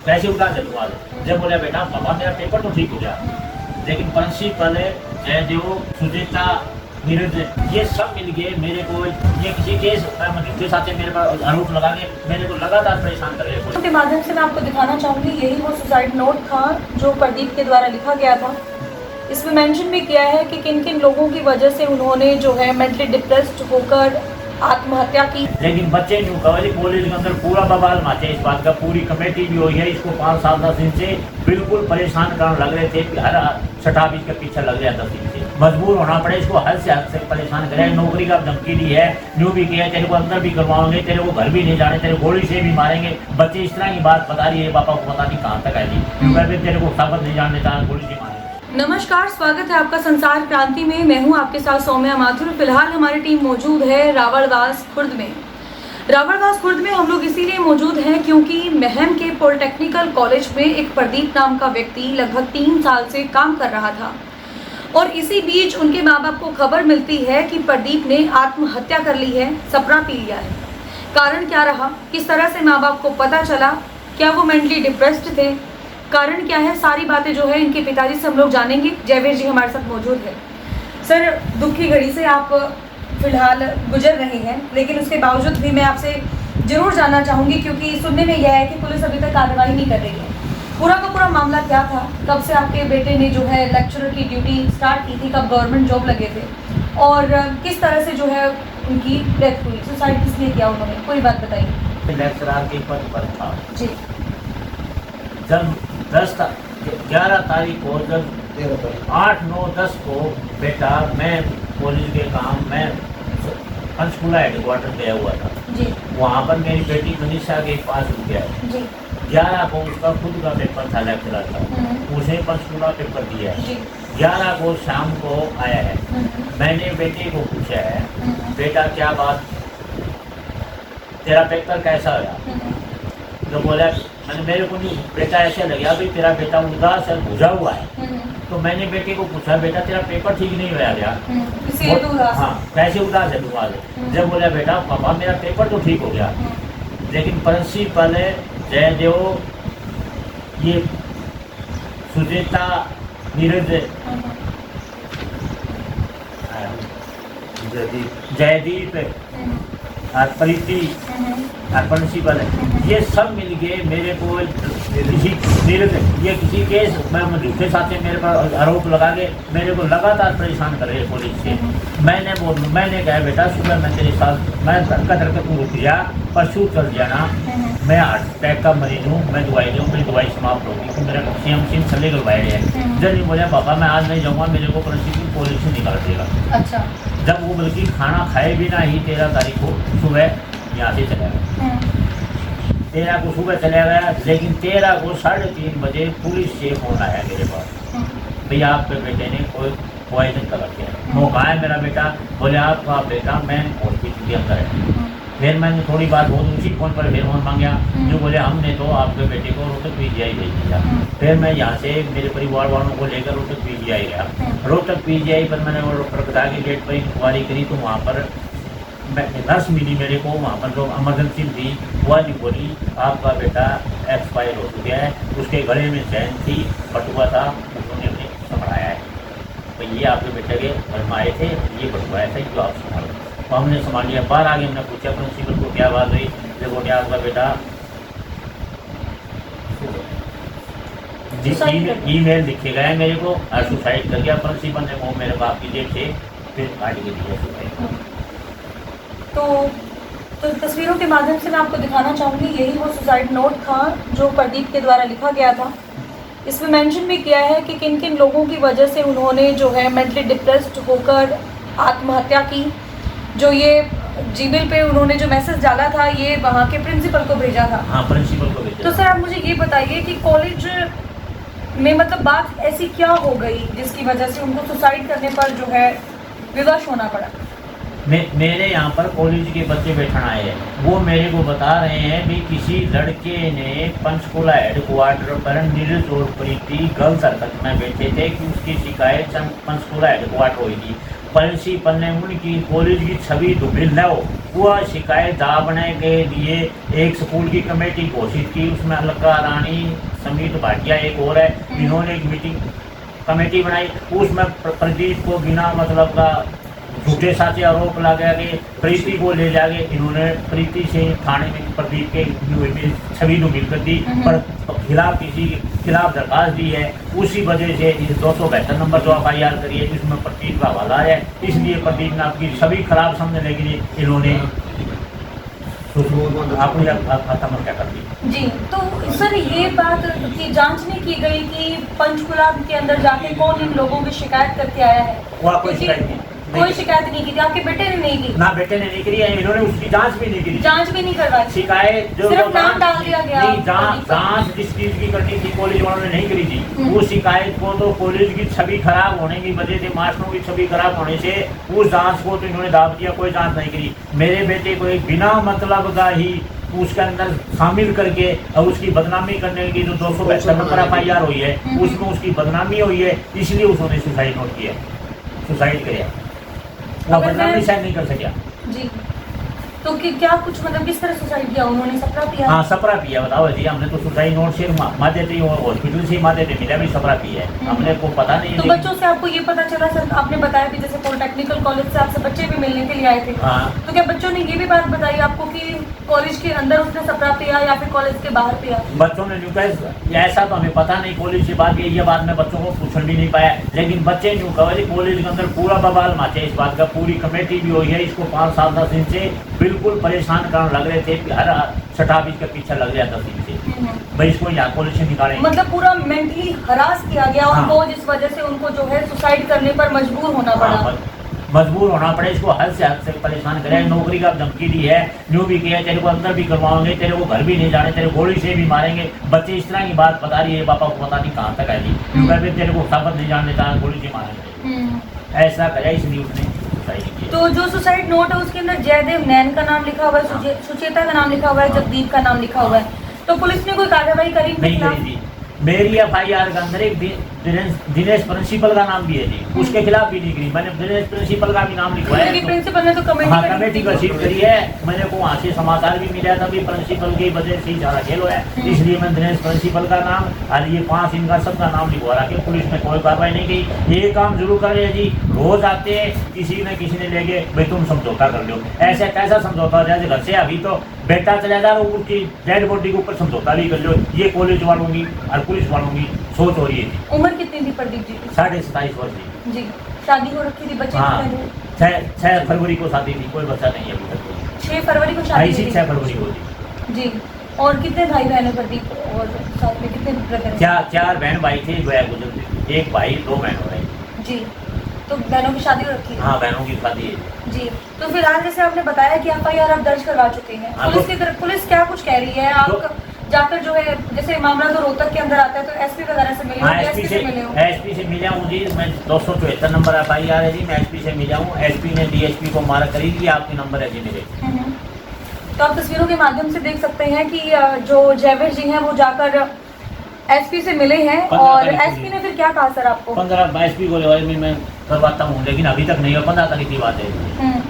पैसे उठा दे दूंगा। जब बोला बेटा पापा मेरा पेपर तो ठीक हो गया, लेकिन प्रिंसिपल जयदेव सुजीता नीरज ये सब मिल गए मेरे को ये किसी केस के साथ मेरे पर आरोप लगा के मेरे को लगातार परेशान कर रहे हैं। के माध्यम से मैं आपको दिखाना चाहूँगी, यही वो सुसाइड नोट था जो प्रदीप के द्वारा लिखा गया था। इसमें मेंशन भी किया है कि किन किन लोगों की वजह से उन्होंने जो है मेंटली डिप्रेस्ड होकर आत्महत्या की। लेकिन बच्चे न्यू कॉलेज के अंदर पूरा बवाल माचे इस बात का, पूरी कमेटी भी हुई है, इसको 5-7 दिन से बिल्कुल परेशान करने लग रहे थे कि हर छठा बीच के पीछे लग रहा 10 दिन से। मजबूर होना पड़े, इसको हद से परेशान करे। नौकरी का धमकी दी है, न्यू भी किया है, तेरे को अंदर भी करवाओगे, तेरे को घर भी नहीं जाने, तेरे गोली से भी मारेंगे। बच्चे इस तरह की बात बता रही है, पापा को पता नहीं कहाँ तक आएगी, तेरे को साबित नहीं जाने देता, गोली से मारेंगे। नमस्कार, स्वागत है आपका संसार क्रांति में। मैं हूं आपके साथ सौम्या माथुर। फिलहाल हमारी टीम मौजूद है रावणदास खुर्द में। रावणदास खुर्द में हम लोग इसीलिए मौजूद हैं क्योंकि महम के पॉलिटेक्निकल कॉलेज में एक प्रदीप नाम का व्यक्ति लगभग 3 साल से काम कर रहा था और इसी बीच उनके माँ बाप को खबर मिलती है कि प्रदीप ने आत्महत्या कर ली है, सपना पी लिया है। कारण क्या रहा, किस तरह से माँ बाप को पता चला, क्या वो मेंटली डिप्रेस्ड थे, कारण क्या है, सारी बातें जो है इनके पिताजी से हम लोग जानेंगे। जयवीर जी हमारे साथ मौजूद है। सर, दुख की घड़ी से आप फिलहाल गुजर रहे हैं, लेकिन उसके बावजूद भी मैं आपसे जरूर जानना चाहूँगी क्योंकि सुनने में यह है कि पुलिस अभी तक कार्रवाई नहीं कर रही है। पूरा का पूरा मामला क्या था, कब से आपके बेटे ने जो है लेक्चरर की ड्यूटी स्टार्ट की थी, कब गवर्नमेंट जॉब लगे थे और किस तरह से जो है उनकी डेथ हुई, सुसाइड किस लिए किया उन्होंने, पूरी बात बताइए। लेक्चरर के पद पर था जी। जब 11 तारीख को, जब 8, 9, 10 को बेटा मैं कॉलेज के काम में पंचकूला हेडक्वार्टर गया हुआ था जी। वहाँ पर मेरी बेटी मनीषा के पास रुक गया जी। 11 को उसका खुद का पेपर था, लेक्चरर का, उसने पंचकूला पेपर दिया है। 11 को शाम को आया है। मैंने बेटे को पूछा है, बेटा क्या बात, तेरा पेपर कैसा गया? तो बोला, मैंने मेरे को नहीं, बेटा ऐसे लगा कि तेरा बेटा उदास है, बुझा हुआ है। तो मैंने बेटे को पूछा, बेटा तेरा पेपर ठीक नहीं होया गया? हाँ, कैसे उदास है तुम्हारे? जब बोला बेटा पापा मेरा पेपर तो ठीक हो गया, लेकिन प्रिंसिपल जयदेव ये सुजीता नीरज जयदीप और प्रीति और प्रिंसिपल ये सब मिल गए मेरे को किसी केस में झूठे साथ मेरे पर आरोप लगा के मेरे को लगातार परेशान कर रहे पुलिस से। मैंने कहा बेटा सुबह मैं तेरे साथ मैं धड़का तू रुक गया, परसों चल जाना, मैं हार्ट अटैक का मरीज हूँ, मैं दवाई दूँ, मेरी दवाई समाप्त होगी, तो मेरा सीएम चले करवाए हैं। जब नहीं बोला पापा मैं आज नहीं जाऊँगा, मेरे को प्रिंसिपल पुलिस से निकाल देगा। अच्छा। जब वो बल्कि खाना खाए बिना ही 13 तारीख को सुबह यहाँ से चला गया। 13 को सुबह चला गया, लेकिन 13 को 3:30 बजे पुलिस से फोन आया मेरे पास, भैया आपके बेटे ने कोई पॉइजन कर रखे। वो कहा है मेरा बेटा? बोले आपका बेटा मैं हॉस्पिटल के अंदर है। फिर मैंने थोड़ी बात बहुत उसी फ़ोन पर फिर फोन मांगा, जो बोले हमने तो आपके बेटे को रोहतक पीजीआई भेज दिया। फिर मैं यहाँ से मेरे परिवार वालों को लेकर रोहतक पीजीआई गया। रोहतक पीजीआई पर मैंने वो डॉक्टर बता के गेट पर इंक्वायरी करी, तो वहाँ पर नर्स मिली मेरे को, वहाँ पर जो इमरजेंसी थी वह नहीं बोली आपका बेटा एक्सपायर हो चुका है, उसके गले में चैन थी, बटुआ था, उन्होंने हमें संभाया है। तो ये आपके बेटे के घर में आए थे, ये बटुआ था जो आप संभालो। तो हमने संभाल लिया। बाहर आगे हमने पूछा प्रिंसिपल को क्या बात हुई, देखो क्या आपका बेटा ईमेल लिखे गए मेरे को और सुसाइड कर गया। प्रिंसिपल ने वो मेरे बाप की जेब से फिर काट के दिया सुसाइड। तो तस्वीरों के माध्यम से मैं आपको दिखाना चाहूँगी, यही वो सुसाइड नोट था जो प्रदीप के द्वारा लिखा गया था। इसमें मेंशन भी किया है कि किन किन लोगों की वजह से उन्होंने जो है मेंटली डिप्रेस्ड होकर आत्महत्या की। जो ये जीमेल पे उन्होंने जो मैसेज डाला था, ये वहाँ के प्रिंसिपल को भेजा था। हाँ, प्रिंसिपल को भेजा। तो सर आप मुझे ये बताइए कि कॉलेज में मतलब बात ऐसी क्या हो गई जिसकी वजह से उनको सुसाइड करने पर जो है विवश होना पड़ा? मेरे यहाँ पर कॉलेज के बच्चे बैठन आए हैं, वो मेरे को बता रहे हैं कि किसी लड़के ने पंचकूला हेडक्वार्टर पर नीरज और प्रीति गर्ल्स हरकत में बैठे थे कि उसकी शिकायत पंचकूला हेडक्वार्टर हुई थी। प्रिंसिपल ने उनकी कॉलेज की छवि धुमिल न हो वह शिकायत दाबने के लिए एक स्कूल की कमेटी घोषित की, उसमें अलका रानी, समीत भाटिया एक और है, इन्होंने एक मीटिंग कमेटी बनाई। उसमें प्रदीप को बिना मतलब का झूठे साचे आरोप लगा के प्रीति को ले जाके इन्होंने प्रीति से थाने में प्रदीप के छवि को मिलकर दी, पर खिलाफ किसी खिलाफ दरखास्त दी है। उसी वजह से इस 272 नंबर जो FIR करी है जिसमें प्रदीप का हवाला है, इसलिए प्रदीप ने आपकी सभी खराब समझने के लिए इन्होंने आपने आत्महत्या कर दी। जी, तो सर ये बात की जांच नहीं की गई कि पंचकुला के अंदर जाके कौन इन लोगों की शिकायत करके आया है? वहाँ कोई शिकायत नहीं, कोई शिकायत नहीं की थी, आपके बेटे ने नहीं की? ना बेटे ने नहीं करी है, इन्होंने उसकी जांच भी नहीं की, जांच भी नहीं करवाई, शिकायत जो सिर्फ नाम डाल दिया गया। नहीं, जांच जिस चीज की करनी थी कॉलेज वालों ने नहीं करी थी। उस शिकायत को तो कॉलेज की छवि खराब होने की वजह से, मास्टरों की छवि खराब होने से उस जांच को तो इन्होंने दाब दिया, कोई जांच नहीं करी। मेरे बेटे को एक बिना मतलब का ही उसके अंदर शामिल करके और उसकी बदनामी करने की जो 272 नंबर FIR हुई है उसमें उसकी बदनामी हुई है, इसलिए उसने सुसाइड नोट किया, सुसाइड किया। वो बदनामी शायद नहीं कर सका जी। तो क्या कुछ मतलब किस तरह सुसाइड किया उन्होंने? सपरा पिया? हाँ, सपरा पिया। बताओ जी, हमने तो सुसाइड नोट से मादे थे, हॉस्पिटल से मादे थे, मिला भी सपरा पिया है, हमने को पता नहीं। तो बच्चों से आपको ये पता चला सर, आपने बताया भी जैसे पॉलिटेक्निकल कॉलेज से आपसे बच्चे भी मिलने के लिए आए थे, हाँ। तो क्या बच्चों ने ये भी बात बताई आपको कि कॉलेज के अंदर उसने सपरा पिया या फिर कॉलेज के बाहर पिया? बच्चों ने न्यू कहा, ऐसा तो हमें पता नहीं, कॉलेज की बात ये बात मैं बच्चों को पूछ भी नहीं पाया, लेकिन बच्चे न्यू कहा कॉलेज के अंदर पूरा बवाल माचे इस बात का, पूरी कमेटी भी हुई है, इसको 5-7-10 दिन से बिल्कुल परेशान करने लग रहे थे, हर छठा बीच के पीछे लग रहा 10 दिन से भाई इसको यहाँ कॉलेज से निकाले। मतलब पूरा मेंटली हरास किया गया उनको, जिस वजह से उनको जो है सुसाइड करने पर मजबूर होना पड़ा। मजबूर होना पड़े, इसको हद से परेशान करे, नौकरी का धमकी दी है, जो भी किया तेरे को अंदर भी करवाओगे, तेरे को घर भी नहीं जाने, तेरे गोली से भी मारेंगे। बच्चे इस तरह की बात बता रही है, पापा को पता नहीं कहाँ तक आई, क्योंकि तेरे को साबत नहीं जाने देता, गोली से मारेंगे, ऐसा करे, इसलिए उसने सुसाइड किया। तो जो सुसाइड नोट है उसके अंदर जयदेव नैन का नाम लिखा हुआ है, सुचेता का नाम लिखा हुआ है, जगदीप का नाम लिखा हुआ है, तो पुलिस ने कोई कार्रवाई करी नहीं करी थी? मेरी FIR के अंदर एक दिनेश प्रिंसिपल का नाम भी है जी, उसके खिलाफ भी नहीं करी, मैंने दिनेश प्रिंसिपल का भी नाम लिखवाया है। प्रिंसिपल ने तो कमेटी का सीट करी है, मैंने को वहाँ से समाचार भी मिला था भी प्रिंसिपल की वजह से ही सारा खेल हुआ है, इसलिए मैं दिनेश प्रिंसिपल का नाम और ये 5 इनका सबका नाम लिखवा रहा कि पुलिस ने कोई कार्रवाई नहीं की। ये काम जरूर कर रहे हैं जी, रोज आते हैं, किसी ने लेके भाई तुम समझौता कर लो, ऐसे कैसा समझौता हो जाए घर से? अभी तो बेटा चला जा रहा, उसकी डेड बॉडी के ऊपर समझौता भी कर लो, ये कॉलेज वालों की और पुलिस वालों की सोच हो रही है। उम्र कितनी थी प्रदीप जी? 27.5 वर्ष जी। शादी हो रखी थी, बच्चे? हाँ, 6 फरवरी को शादी थी, कोई बच्चा नहीं है अभी तक। 6 फरवरी को शादी हुई? 6 फरवरी को थी जी। और कितने भाई बहन है प्रदीप, और साथ में कितने ब्रदर? 4 बहन भाई थे, 2 गुजर, 1 भाई 2 बहन हो रहे जी। तो बहनों की शादी हो रखी है? हाँ, बहनों की शादी है जी। तो फिलहाल जैसे आपने बताया कि FIR आप दर्ज करवा चुके हैं, पुलिस की तरफ पुलिस क्या कुछ कह रही है? आप जाकर जो है, जैसे मामला तो रोहतक के अंदर आता है, तो SP वगैरह से मिले? हाँ, SP से मिला हूँ जी, मैं 274 नंबर FIR है जी, मैं SP से मिला हूँ, SP ने DSP को मारा करी कि आपके नंबर है जी मेरे। तो आप तस्वीरों के माध्यम से देख सकते हैं कि जो जयवीर जी हैं वो जाकर SP से मिले हैं, और SP ने फिर क्या कहा सर आपको? 15 SP को मैं करवाता हूँ, लेकिन अभी तक नहीं हुआ, 15 तारीख की बात है।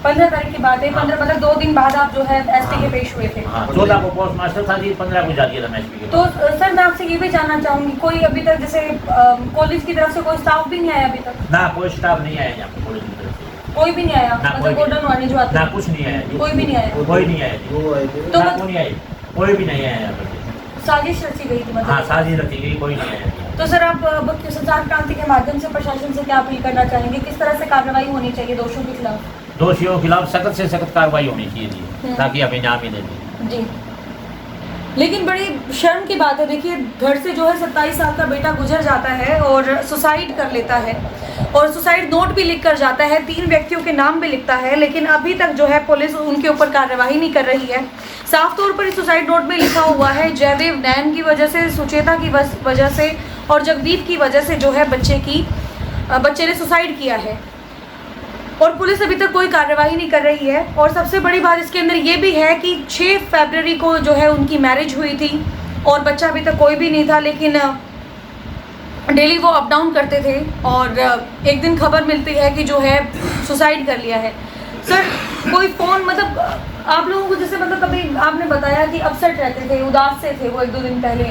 15 तारीख की बात है, 15 मतलब 2 दिन बाद आप जो है SP के पेश हुए थे। 14 को पोस्ट मास्टर था जी, 15 को जा दिया था मैं SP के। तो सर मैं आपसे ये भी जानना चाहूंगी, कोई अभी तक जैसे कॉलेज की तरफ से कोई स्टाफ भी नहीं आया अभी तक? ना, कोई स्टाफ नहीं आया यहाँ पे कॉलेज की तरफ से, कोई भी नहीं आया, मतलब गोल्डन वाले जो आते ना, कुछ नहीं आया, कोई भी नहीं आया, कोई नहीं आया, तो कोई नहीं आया, कोई भी नहीं आया यहाँ पर। साजिश रची गई थी मतलब? हाँ, साजिश रची गई, कोई नहीं आया। तो सर आप संचार क्रांति के माध्यम से प्रशासन से क्या अपील करना चाहेंगे, किस तरह से कार्रवाई होनी चाहिए दोषियों के खिलाफ? दोषियों के खिलाफ सख्त से सख्त कार्रवाई होनी चाहिए जी, ताकि हमें न्याय मिले जी। लेकिन बड़ी शर्म की बात है, देखिए घर से जो है 27 साल का बेटा गुजर जाता है और सुसाइड कर लेता है, और सुसाइड नोट भी लिख कर जाता है, 3 व्यक्तियों के नाम भी लिखता है, लेकिन अभी तक जो है पुलिस उनके ऊपर कार्रवाई नहीं कर रही है। साफ तौर पर इस सुसाइड नोट में लिखा हुआ है जयदेव नैन की वजह से, सुचेता की वजह से और जगदीप की वजह से जो है बच्चे ने सुसाइड किया है, और पुलिस अभी तक कोई कार्रवाई नहीं कर रही है। और सबसे बड़ी बात इसके अंदर ये भी है कि 6 फरवरी को जो है उनकी मैरिज हुई थी और बच्चा अभी तक कोई भी नहीं था, लेकिन डेली वो अप डाउन करते थे और एक दिन खबर मिलती है कि जो है सुसाइड कर लिया है। सर कोई फोन मतलब आप लोगों को जैसे मतलब कभी आपने बताया कि अपसेट रहते थे, उदास से थे वो 1-2 दिन पहले,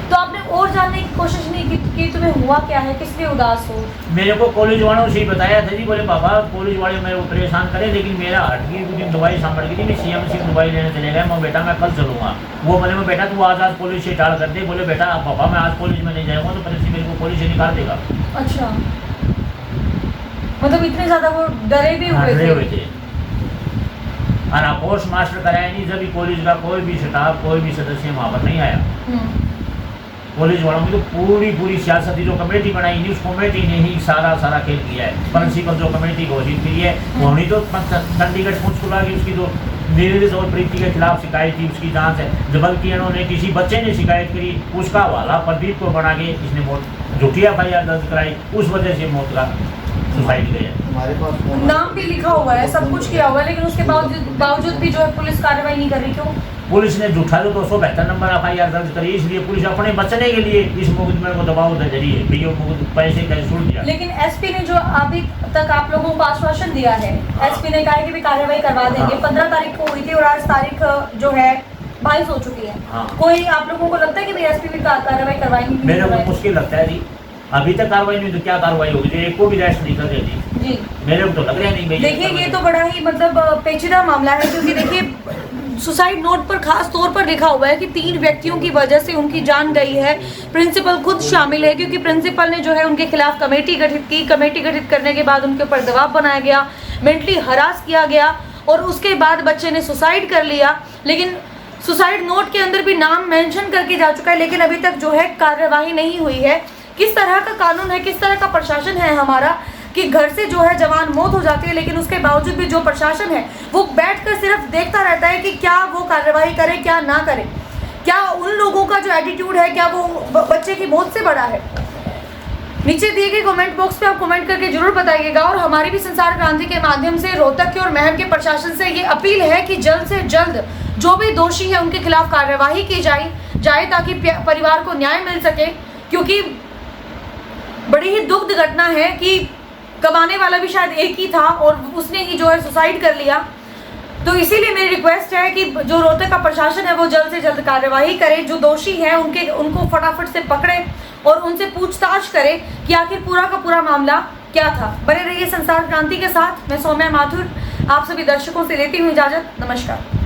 तो आपने और जानने की कोशिश नहीं की कि तुम्हें हुआ क्या है, किस लिए उदास हो? मेरे को कॉलेज वालों से ही बताया था जी, बोले पापा कॉलेज वाले मेरे को परेशान करे, लेकिन मेरा हट गई कुछ दिन दवाई संभल गई थी, मैं CMC दवाई लेने चले गए। मैं बेटा मैं कल चलूँगा। वो बोले मैं बेटा तू आज कॉलेज से टाल कर दे। बोले बेटा पापा मैं आज कॉलेज में नहीं जाऊँगा तो प्रिंसिपल को कॉलेज से निकाल देगा। अच्छा, मतलब इतने ज्यादा वो डरे भी हुए थे। और पोस्ट मास्टर कराया नहीं, जब कॉलेज का कोई भी स्टाफ कोई भी सदस्य वहाँ पर नहीं आया। कॉलेज वालों की तो पूरी सियासत जो कमेटी बनाई नहीं, उस कमेटी ने ही सारा खेल किया है। प्रिंसिपल जो कमेटी घोषित की है वही तो चंडीगढ़ पंचकुला की उसकी जो नीरज और प्रीति के खिलाफ शिकायत थी उसकी जांच है। जबकि इन्होंने किसी बच्चे ने शिकायत करी, उसका हवाला प्रदीप को बना के इसने मौत झूठी FIR दर्ज कराई, उस वजह से मौत का सुसाइड गया। हमारे पास नाम भी लिखा हुआ है, सब कुछ किया हुआ है, लेकिन उसके बावजूद भी जो है पुलिस कार्रवाई नहीं कर रही। क्यों? पुलिस ने झूठा जो 272 नंबर FIR दर्ज करी, इसलिए पुलिस अपने बचने के लिए इस मुकदमे को दबाव दे रही है। भैया पैसे कैसे छूट दिया। लेकिन SP ने जो अभी तक आप लोगों को आश्वासन दिया है, SP ने कहा है कि भी कार्रवाई करवा देंगे। 15 तारीख को हुई थी और आज तारीख जो है 22 हो चुकी है। कोई आप लोगों को लगता है कि SP भी कार्रवाई करवाएंगे? मेरे को मुश्किल लगता है जी, अभी तक कार्रवाई नहीं तो क्या कार्रवाई होगी? एक को भी रेस्ट नहीं कर रही जी, मेरे को तो लग रहा नहीं। देखिए ये तो बड़ा ही मतलब पेचीदा मामला है, क्योंकि देखिए सुसाइड नोट पर खास तौर पर लिखा हुआ है कि 3 व्यक्तियों की वजह से उनकी जान गई है। प्रिंसिपल खुद शामिल है, क्योंकि प्रिंसिपल ने जो है उनके खिलाफ कमेटी गठित की। कमेटी गठित करने के बाद उनके ऊपर दबाव बनाया गया, मेंटली हरास किया गया और उसके बाद बच्चे ने सुसाइड कर लिया। लेकिन सुसाइड नोट के अंदर भी नाम मेंशन करके जा चुका है, लेकिन अभी तक जो है कार्यवाही नहीं हुई है। किस तरह का कानून है, किस तरह का प्रशासन है हमारा कि घर से जो है जवान मौत हो जाती है, लेकिन उसके बावजूद भी जो प्रशासन है वो बैठकर सिर्फ देखता रहता है कि क्या वो कार्रवाई करे क्या ना करे। क्या उन लोगों का जो एटीट्यूड है क्या वो बच्चे की मौत से बड़ा है? नीचे दिए गए कमेंट बॉक्स पे आप कमेंट करके जरूर बताइएगा। और हमारी भी संसार क्रांति के माध्यम से रोहतक के और महम के प्रशासन से ये अपील है कि जल्द से जल्द जो भी दोषी है उनके खिलाफ कार्यवाही की जाए ताकि परिवार को न्याय मिल सके। क्योंकि बड़ी ही दुखद घटना है कि कमाने वाला भी शायद एक ही था और उसने ही जो है सुसाइड कर लिया। तो इसीलिए मेरी रिक्वेस्ट है कि जो रोहतक का प्रशासन है वो जल्द से जल्द कार्यवाही करे, जो दोषी है उनको फटाफट से पकड़े और उनसे पूछताछ करे कि आखिर पूरा का पूरा मामला क्या था। बने रहिए संसार क्रांति के साथ। मैं सौम्या माथुर आप सभी दर्शकों से लेती हूँ इजाजत। नमस्कार।